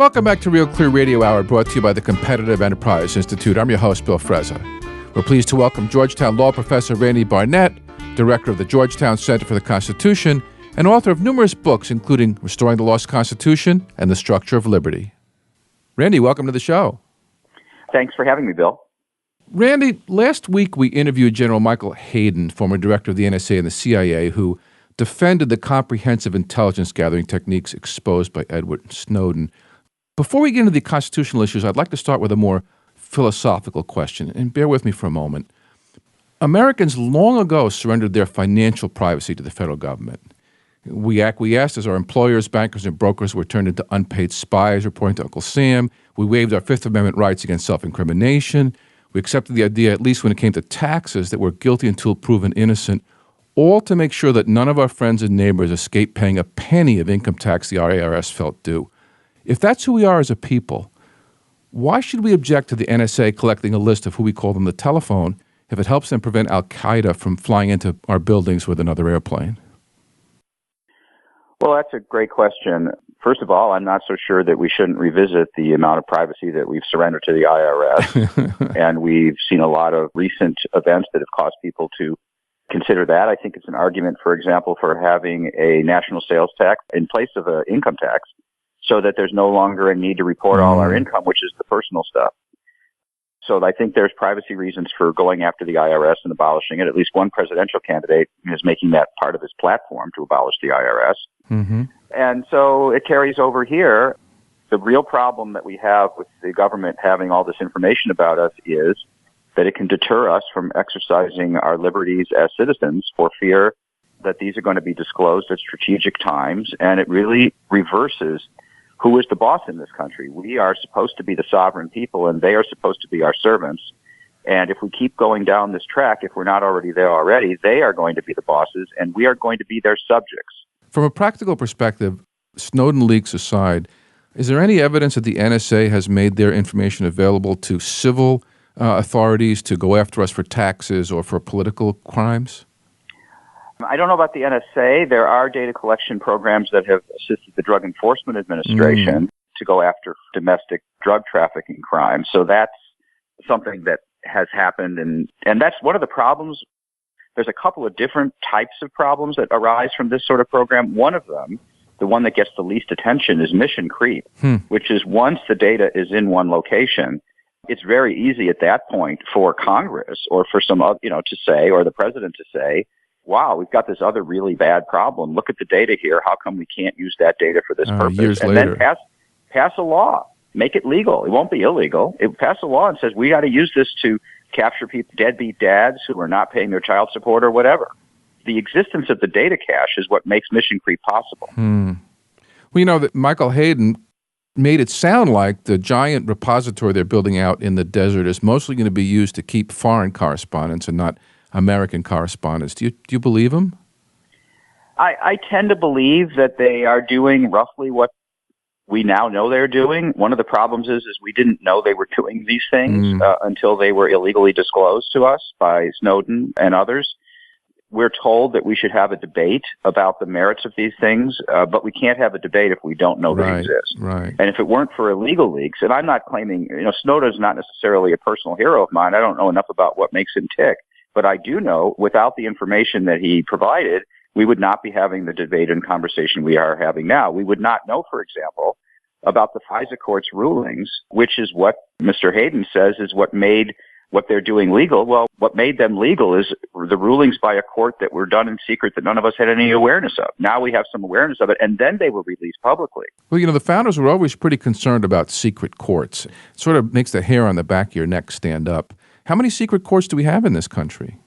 Welcome back to Real Clear Radio Hour, brought to you by the Competitive Enterprise Institute. I'm your host, Bill Frezza. We're pleased to welcome Georgetown Law Professor Randy Barnett, Director of the Georgetown Center for the Constitution, and author of numerous books, including Restoring the Lost Constitution and The Structure of Liberty. Randy, welcome to the show. Thanks for having me, Bill. Randy, last week we interviewed General Michael Hayden, former director of the NSA and the CIA, who defended the comprehensive intelligence gathering techniques exposed by Edward Snowden. Before we get into the constitutional issues, I'd like to start with a more philosophical question, and bear with me for a moment. Americans long ago surrendered their financial privacy to the federal government. We acquiesced as our employers, bankers, and brokers were turned into unpaid spies, reporting to Uncle Sam. We waived our Fifth Amendment rights against self-incrimination. We accepted the idea, at least when it came to taxes, that we're guilty until proven innocent, all to make sure that none of our friends and neighbors escape paying a penny of income tax the IRS felt due. If that's who we are as a people, why should we object to the NSA collecting a list of who we call them the telephone if it helps them prevent Al-Qaeda from flying into our buildings with another airplane? Well, that's a great question. First of all, I'm not so sure that we shouldn't revisit the amount of privacy that we've surrendered to the IRS. And we've seen a lot of recent events that have caused people to consider that. I think it's an argument, for example, for having a national sales tax in place of an income tax so that there's no longer a need to report all our income, which is the personal stuff. So I think there's privacy reasons for going after the IRS and abolishing it. At least one presidential candidate is making that part of his platform to abolish the IRS. Mm-hmm. And so it carries over here. The real problem that we have with the government having all this information about us is that it can deter us from exercising our liberties as citizens for fear that these are going to be disclosed at strategic times. And it really reverses who is the boss in this country. We are supposed to be the sovereign people, and they are supposed to be our servants. And if we keep going down this track, if we're not already there already, they are going to be the bosses, and we are going to be their subjects. From a practical perspective, Snowden leaks aside, is there any evidence that the NSA has made their information available to civil authorities to go after us for taxes or for political crimes? I don't know about the NSA. There are data collection programs that have assisted the Drug Enforcement Administration to go after domestic drug trafficking crimes. So that's something that has happened. And that's one of the problems. There's a couple of different types of problems that arise from this sort of program. One of them, the one that gets the least attention, is mission creep, which is once the data is in one location, it's very easy at that point for Congress or for some, to say, or the president to say, wow, we've got this other really bad problem. Look at the data here. How come we can't use that data for this purpose? Years and later. Then pass a law. Make it legal. It won't be illegal. Pass a law and says we got to use this to capture people, deadbeat dads who are not paying their child support or whatever. The existence of the data cache is what makes mission creep possible. Well, that Michael Hayden made it sound like the giant repository they're building out in the desert is mostly going to be used to keep foreign correspondence and not American correspondence. Do you believe him? I tend to believe that they are doing roughly what we now know they're doing. One of the problems is we didn't know they were doing these things until they were illegally disclosed to us by Snowden and others. We're told that we should have a debate about the merits of these things, but we can't have a debate if we don't know they exist. Right. And if it weren't for illegal leaks, and I'm not claiming, Snowden's not necessarily a personal hero of mine. I don't know enough about what makes him tick. But I do know, without the information that he provided, we would not be having the debate and conversation we are having now. We would not know, for example, about the FISA Court's rulings, which is what Mr. Hayden says is what made what they're doing legal. Well, what made them legal is the rulings by a court that were done in secret that none of us had any awareness of. Now we have some awareness of it, and then they were released publicly. Well, the founders were always pretty concerned about secret courts. It sort of makes the hair on the back of your neck stand up. How many secret courts do we have in this country?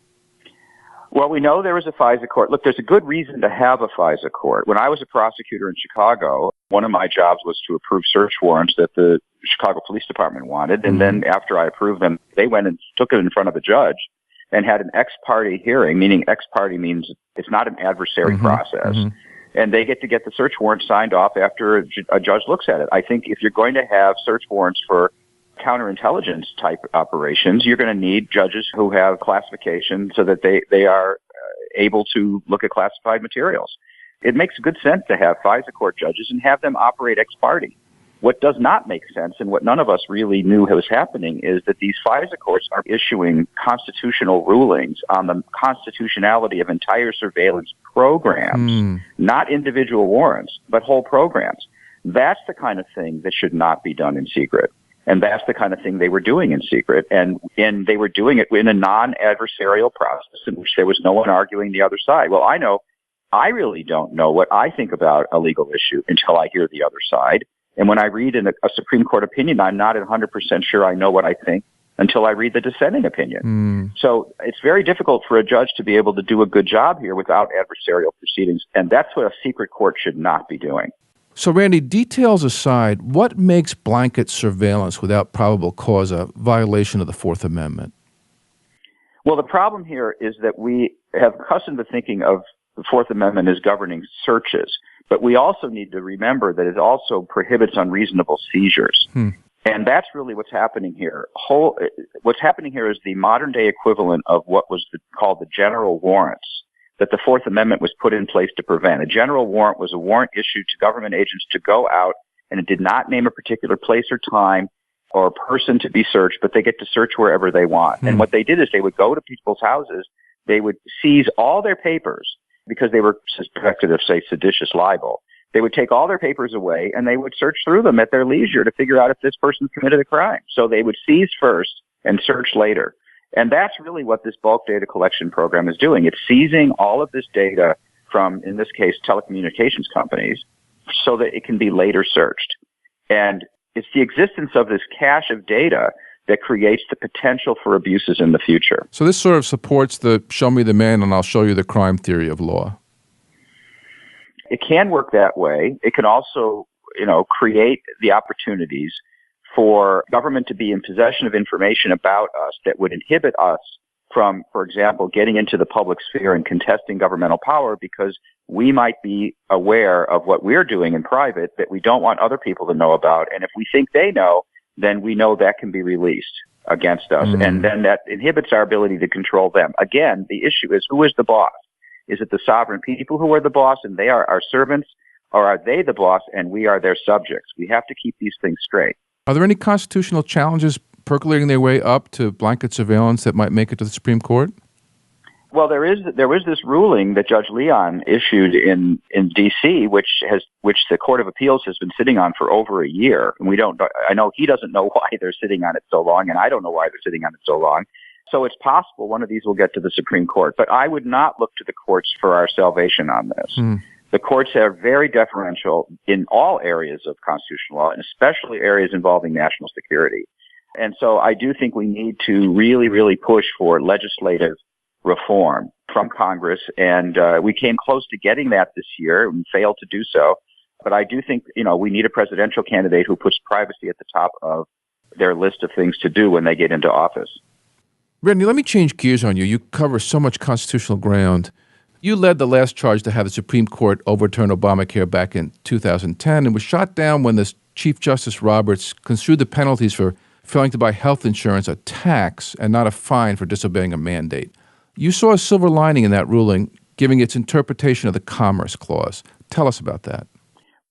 Well, we know there is a FISA court. Look, there's a good reason to have a FISA court. When I was a prosecutor in Chicago, one of my jobs was to approve search warrants that the Chicago Police Department wanted. And then after I approved them, they went and took it in front of a judge and had an ex parte hearing, meaning ex parte means it's not an adversary process. And they get the search warrant signed off after a judge looks at it. I think if you're going to have search warrants for counterintelligence type operations, you're going to need judges who have classification so that they are able to look at classified materials. It makes good sense to have FISA court judges and have them operate ex parte. What does not make sense, and what none of us really knew was happening, is that these FISA courts are issuing constitutional rulings on the constitutionality of entire surveillance programs, not individual warrants, but whole programs. That's the kind of thing that should not be done in secret. And that's the kind of thing they were doing in secret. And they were doing it in a non-adversarial process in which there was no one arguing the other side. Well, I really don't know what I think about a legal issue until I hear the other side. And when I read a Supreme Court opinion, I'm not 100% sure I know what I think until I read the dissenting opinion. So it's very difficult for a judge to be able to do a good job here without adversarial proceedings. And that's what a secret court should not be doing. So, Randy, details aside, what makes blanket surveillance without probable cause a violation of the Fourth Amendment? Well, the problem here is that we have accustomed to thinking of the Fourth Amendment as governing searches, but we also need to remember that it also prohibits unreasonable seizures. And that's really what's happening here. What's happening here is the modern-day equivalent of what was called the general warrants that the Fourth Amendment was put in place to prevent. A general warrant was a warrant issued to government agents to go out, and it did not name a particular place or time or person to be searched, but they get to search wherever they want. And what they did is they would go to people's houses, they would seize all their papers because they were suspected of, say, seditious libel. They would take all their papers away, and they would search through them at their leisure to figure out if this person committed a crime. So they would seize first and search later. And that's really what this bulk data collection program is doing. It's seizing all of this data from, in this case, telecommunications companies so that it can be later searched. And it's the existence of this cache of data that creates the potential for abuses in the future. So this sort of supports the show me the man and I'll show you the crime theory of law. It can work that way. It can also, create the opportunities for government to be in possession of information about us that would inhibit us from, for example, getting into the public sphere and contesting governmental power because we might be aware of what we're doing in private that we don't want other people to know about. And if we think they know, then we know that can be released against us. And then that inhibits our ability to control them. Again, the issue is, who is the boss? Is it the sovereign people who are the boss and they are our servants, or are they the boss and we are their subjects? We have to keep these things straight. Are there any constitutional challenges percolating their way up to blanket surveillance that might make it to the Supreme Court? Well, there was this ruling that Judge Leon issued in D.C., which the Court of Appeals has been sitting on for over a year. And I know he doesn't know why they're sitting on it so long, and I don't know why they're sitting on it so long. So it's possible one of these will get to the Supreme Court. But I would not look to the courts for our salvation on this. The courts are very deferential in all areas of constitutional law, and especially areas involving national security. And so I do think we need to really, really push for legislative reform from Congress. And we came close to getting that this year and failed to do so. But I do think, we need a presidential candidate who puts privacy at the top of their list of things to do when they get into office. Randy, let me change gears on you. You cover so much constitutional ground. You led the last charge to have the Supreme Court overturn Obamacare back in 2010 and was shot down when the Chief Justice Roberts construed the penalties for failing to buy health insurance a tax and not a fine for disobeying a mandate. You saw a silver lining in that ruling, giving its interpretation of the Commerce Clause. Tell us about that.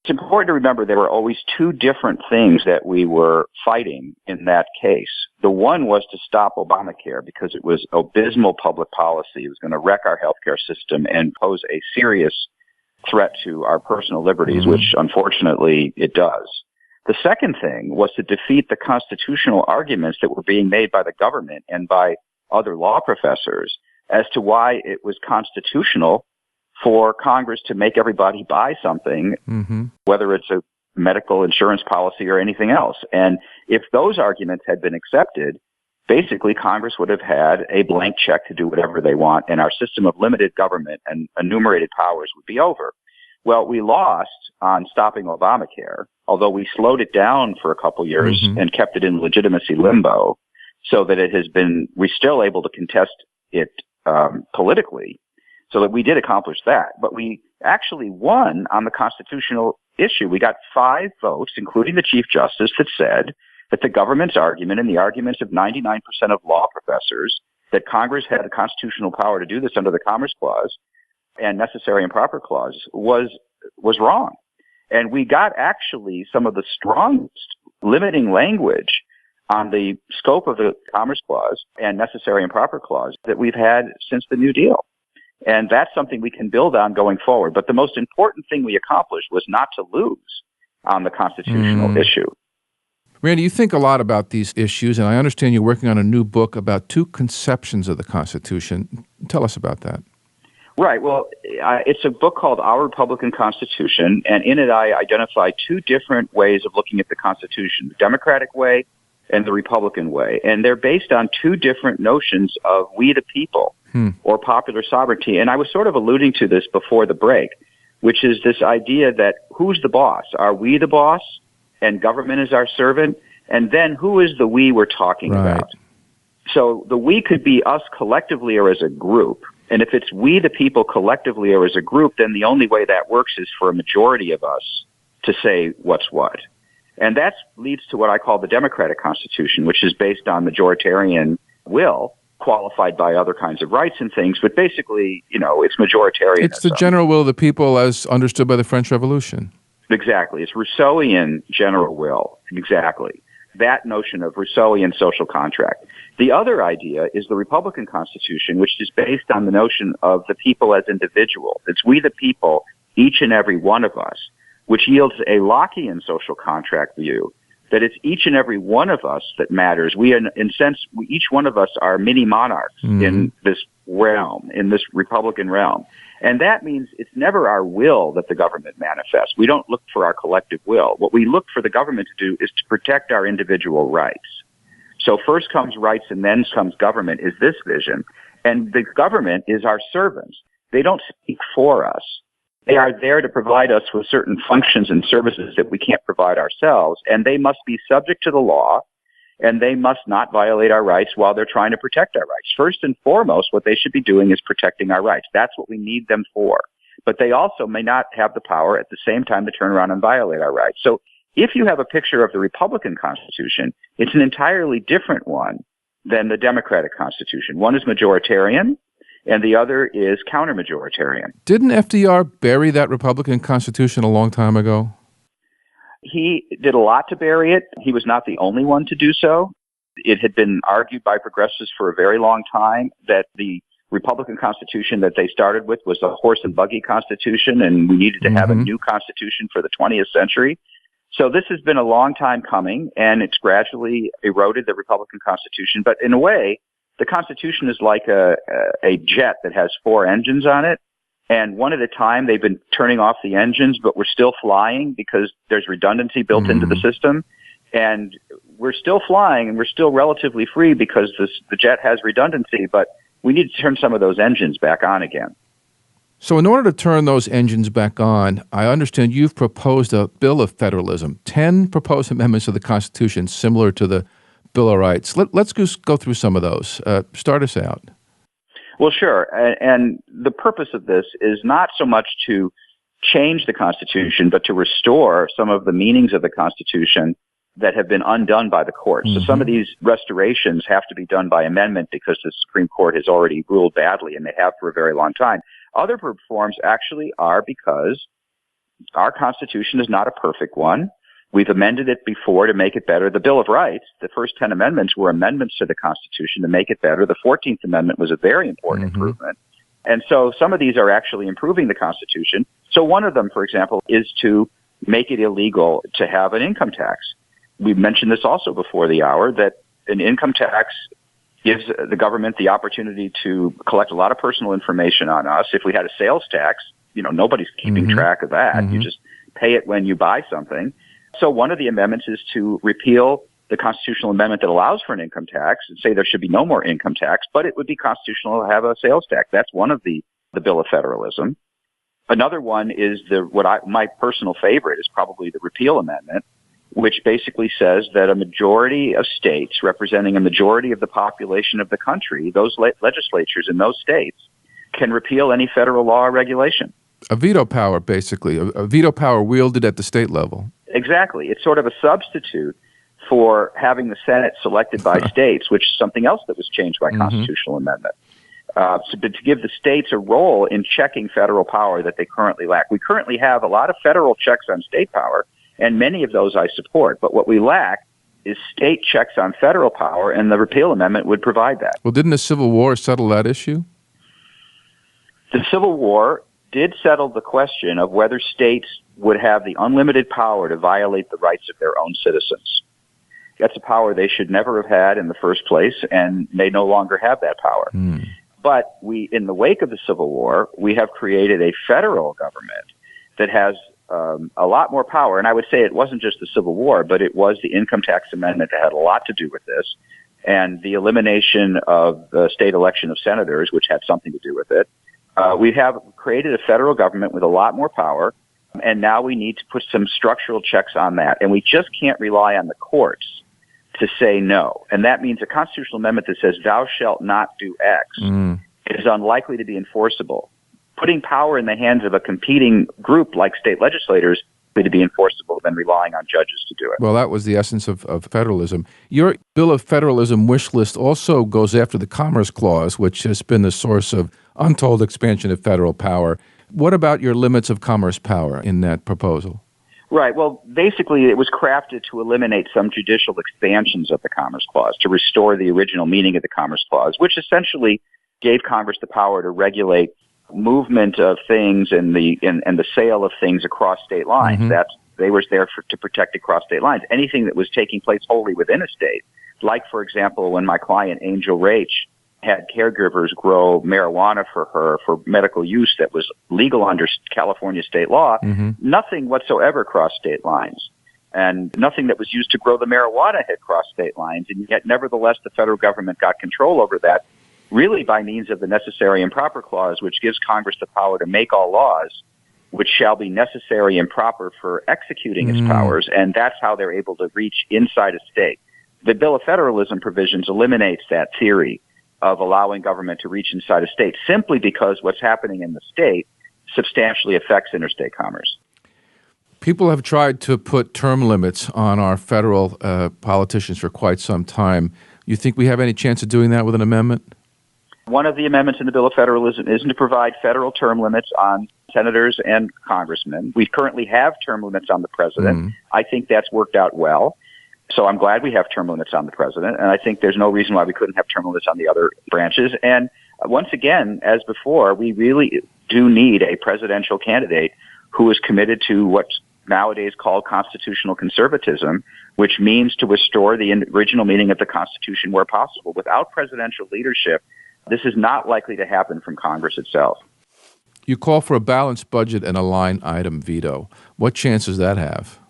It's important to remember there were always two different things that we were fighting in that case. The one was to stop Obamacare because it was abysmal public policy. It was going to wreck our healthcare system and pose a serious threat to our personal liberties, which unfortunately it does. The second thing was to defeat the constitutional arguments that were being made by the government and by other law professors as to why it was constitutional for Congress to make everybody buy something, whether it's a medical insurance policy or anything else. And if those arguments had been accepted, basically Congress would have had a blank check to do whatever they want, and our system of limited government and enumerated powers would be over. Well, we lost on stopping Obamacare, although we slowed it down for a couple years and kept it in legitimacy limbo so that we're still able to contest it politically. So that we did accomplish that. But we actually won on the constitutional issue. We got 5 votes, including the Chief Justice, that said that the government's argument and the arguments of 99% of law professors that Congress had the constitutional power to do this under the Commerce Clause and Necessary and Proper Clause was wrong. And we got actually some of the strongest limiting language on the scope of the Commerce Clause and Necessary and Proper Clause that we've had since the New Deal. And that's something we can build on going forward. But the most important thing we accomplished was not to lose on the constitutional issue. Randy, you think a lot about these issues, and I understand you're working on a new book about two conceptions of the Constitution. Tell us about that. Right. Well, it's a book called Our Republican Constitution, and in it I identify two different ways of looking at the Constitution, the Democratic way and the Republican way. And they're based on two different notions of we the people or popular sovereignty. And I was sort of alluding to this before the break, which is this idea that who's the boss? Are we the boss and government is our servant? And then who is the we we're talking about? So the we could be us collectively or as a group. And if it's we the people collectively or as a group, then the only way that works is for a majority of us to say what's what. And that leads to what I call the Democratic Constitution, which is based on majoritarian will, qualified by other kinds of rights and things. But basically, it's majoritarianism. It's the general will of the people as understood by the French Revolution. Exactly. It's Rousseauian general will. Exactly. That notion of Rousseauian social contract. The other idea is the Republican Constitution, which is based on the notion of the people as individuals. It's we the people, each and every one of us, which yields a Lockean social contract view, that it's each and every one of us that matters. We, in a sense, each one of us are mini monarchs in this realm, in this Republican realm. And that means it's never our will that the government manifests. We don't look for our collective will. What we look for the government to do is to protect our individual rights. So first comes rights and then comes government is this vision. And the government is our servants. They don't speak for us. They are there to provide us with certain functions and services that we can't provide ourselves, and they must be subject to the law, and they must not violate our rights while they're trying to protect our rights. First and foremost, what they should be doing is protecting our rights. That's what we need them for. But they also may not have the power at the same time to turn around and violate our rights. So if you have a picture of the Republican Constitution, it's an entirely different one than the Democratic Constitution. One is majoritarian, and the other is counter-majoritarian. Didn't FDR bury that Republican Constitution a long time ago? He did a lot to bury it. He was not the only one to do so. It had been argued by progressives for a very long time that the Republican Constitution that they started with was a horse and buggy Constitution, and we needed to have a new Constitution for the 20th century. So this has been a long time coming, and it's gradually eroded the Republican Constitution. But in a way, the Constitution is like a jet that has 4 engines on it, and one at a time they've been turning off the engines, but we're still flying because there's redundancy built into the system. And we're still flying, and we're still relatively free because the jet has redundancy, but we need to turn some of those engines back on again. So in order to turn those engines back on, I understand you've proposed a Bill of Federalism, 10 proposed amendments to the Constitution similar to the Bill of Rights. Let's go through some of those. Start us out. Well, sure. And the purpose of this is not so much to change the Constitution, but to restore some of the meanings of the Constitution that have been undone by the courts. So some of these restorations have to be done by amendment because the Supreme Court has already ruled badly, and they have for a very long time. Other reforms actually are because our Constitution is not a perfect one. We've amended it before to make it better. The Bill of Rights, the first 10 amendments were amendments to the Constitution to make it better. The 14th Amendment was a very important improvement. And so some of these are actually improving the Constitution. So one of them, for example, is to make it illegal to have an income tax. We mentioned this also before the hour, that an income tax gives the government the opportunity to collect a lot of personal information on us. If we had a sales tax, nobody's keeping track of that. You just pay it when you buy something. So one of the amendments is to repeal the constitutional amendment that allows for an income tax and say there should be no more income tax, but it would be constitutional to have a sales tax. That's one of the Bill of Federalism. Another one is my personal favorite is probably the repeal amendment, which basically says that a majority of states representing a majority of the population of the country, those legislatures in those states, can repeal any federal law or regulation. A veto power, basically, a veto power wielded at the state level. Exactly. It's sort of a substitute for having the Senate selected by states, which is something else that was changed by constitutional amendment. But to give the states a role in checking federal power that they currently lack. We currently have a lot of federal checks on state power, and many of those I support. But what we lack is state checks on federal power, and the repeal amendment would provide that. Well, didn't the Civil War settle that issue? The Civil War did settle the question of whether states would have the unlimited power to violate the rights of their own citizens. That's a power they should never have had in the first place, and they no longer have that power. But in the wake of the Civil War, we have created a federal government that has a lot more power. And I would say it wasn't just the Civil War, but it was the income tax amendment that had a lot to do with this, and the elimination of the state election of senators, which had something to do with it. We have created a federal government with a lot more power, and now we need to put some structural checks on that. And we just can't rely on the courts to say no. And that means a constitutional amendment that says thou shalt not do X is unlikely to be enforceable. Putting power in the hands of a competing group like state legislators to be enforceable than relying on judges to do it. Well, that was the essence of federalism. Your Bill of Federalism wish list also goes after the Commerce Clause, which has been the source of untold expansion of federal power. What about your limits of commerce power in that proposal? Right. Well, basically, it was crafted to eliminate some judicial expansions of the Commerce Clause, to restore the original meaning of the Commerce Clause, which essentially gave Congress the power to regulate movement of things and the sale of things across state lines. They were there to protect across state lines. Anything that was taking place wholly within a state, like, for example, when my client Angel Rach had caregivers grow marijuana for her for medical use that was legal under California state law, nothing whatsoever crossed state lines. And nothing that was used to grow the marijuana had crossed state lines. And yet, nevertheless, the federal government got control over that, really by means of the Necessary and Proper Clause, which gives Congress the power to make all laws which shall be necessary and proper for executing its powers. And that's how they're able to reach inside a state. The Bill of Federalism provisions eliminates that theory of allowing government to reach inside a state simply because what's happening in the state substantially affects interstate commerce. People have tried to put term limits on our federal politicians for quite some time. You think we have any chance of doing that with an amendment? One of the amendments in the Bill of Federalism is to provide federal term limits on senators and congressmen. We currently have term limits on the president. I think that's worked out well. So I'm glad we have term limits on the president, and I think there's no reason why we couldn't have term limits on the other branches. And once again, as before, we really do need a presidential candidate who is committed to what's nowadays called constitutional conservatism, which means to restore the original meaning of the Constitution where possible. Without presidential leadership, this is not likely to happen from Congress itself. You call for a balanced budget and a line item veto. What chance does that have?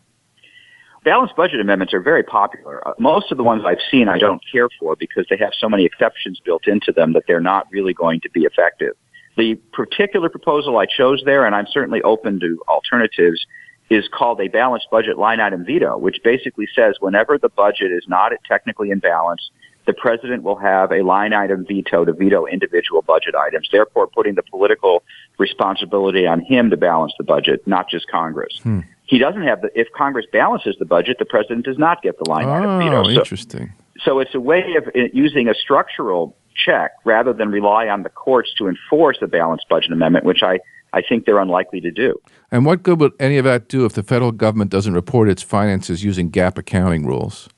Balanced budget amendments are very popular. Most of the ones I've seen I don't care for because they have so many exceptions built into them that they're not really going to be effective. The particular proposal I chose there, and I'm certainly open to alternatives, is called a balanced budget line item veto, which basically says whenever the budget is not technically in balance, the president will have a line item veto to veto individual budget items, therefore putting the political responsibility on him to balance the budget, not just Congress. He doesn't have if Congress balances the budget, the president does not get the line item veto. Interesting. So it's a way of using a structural check rather than rely on the courts to enforce a balanced budget amendment, which I think they're unlikely to do. And what good would any of that do if the federal government doesn't report its finances using GAAP accounting rules?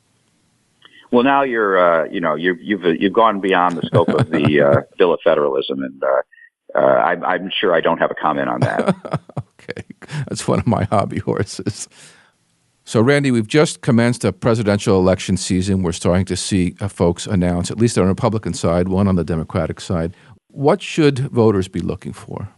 Well, now you've gone beyond the scope of the Bill of Federalism, and I'm sure I don't have a comment on that. Okay, that's one of my hobby horses. So, Randy, we've just commenced a presidential election season. We're starting to see folks announce, at least on the Republican side, one on the Democratic side. What should voters be looking for?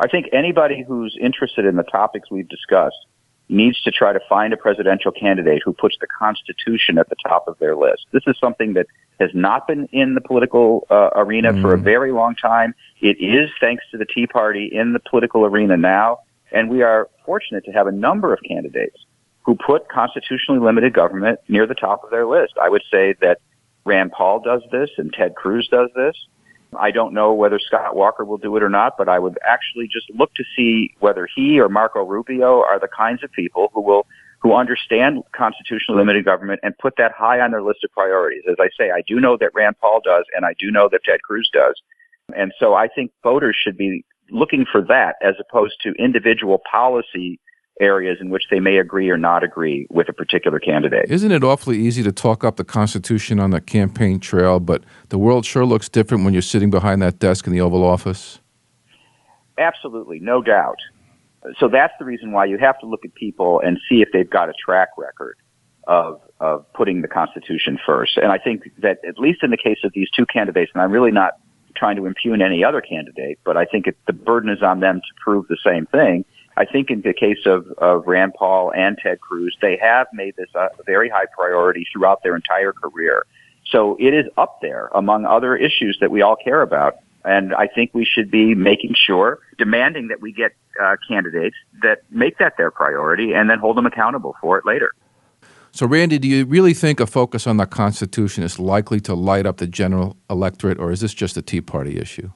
I think anybody who's interested in the topics we've discussed needs to try to find a presidential candidate who puts the Constitution at the top of their list. This is something that has not been in the political arena for a very long time. It is, thanks to the Tea Party, in the political arena now, and we are fortunate to have a number of candidates who put constitutionally limited government near the top of their list. I would say that Rand Paul does this and Ted Cruz does this. I don't know whether Scott Walker will do it or not, but I would actually just look to see whether he or Marco Rubio are the kinds of people who understand constitutionally limited government and put that high on their list of priorities. As I say, I do know that Rand Paul does, and I do know that Ted Cruz does. And so I think voters should be looking for that as opposed to individual policy areas in which they may agree or not agree with a particular candidate. Isn't it awfully easy to talk up the Constitution on the campaign trail, but the world sure looks different when you're sitting behind that desk in the Oval Office? Absolutely, no doubt. So that's the reason why you have to look at people and see if they've got a track record of putting the Constitution first. And I think that at least in the case of these two candidates, and I'm really not trying to impugn any other candidate, but I think the burden is on them to prove the same thing. I think in the case of Rand Paul and Ted Cruz, they have made this a very high priority throughout their entire career. So it is up there among other issues that we all care about. And I think we should be making sure, demanding that we get candidates that make that their priority and then hold them accountable for it later. So, Randy, do you really think a focus on the Constitution is likely to light up the general electorate, or is this just a Tea Party issue?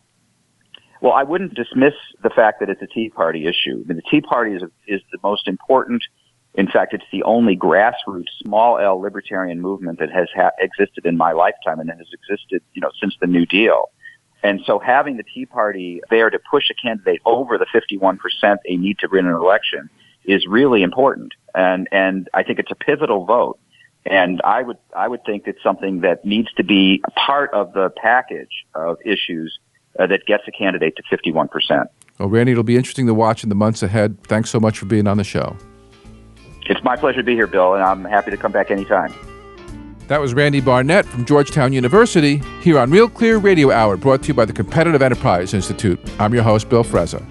Well, I wouldn't dismiss the fact that it's a Tea Party issue. I mean, the Tea Party is the most important. In fact, it's the only grassroots, small L libertarian movement that has existed in my lifetime, and it has existed, since the New Deal. And so having the Tea Party there to push a candidate over the 51% they need to win an election is really important. And I think it's a pivotal vote. And I would think it's something that needs to be a part of the package of issues that gets a candidate to 51%. Well, Randy, it'll be interesting to watch in the months ahead. Thanks so much for being on the show. It's my pleasure to be here, Bill, and I'm happy to come back anytime. That was Randy Barnett from Georgetown University here on Real Clear Radio Hour, brought to you by the Competitive Enterprise Institute. I'm your host, Bill Frezza.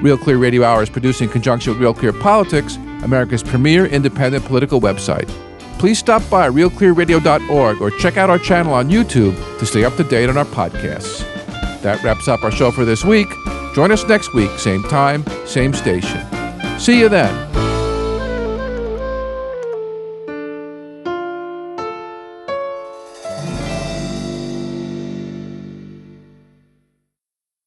Real Clear Radio Hour is produced in conjunction with Real Clear Politics, America's premier independent political website. Please stop by realclearradio.org or check out our channel on YouTube to stay up to date on our podcasts. That wraps up our show for this week. Join us next week, same time, same station. See you then.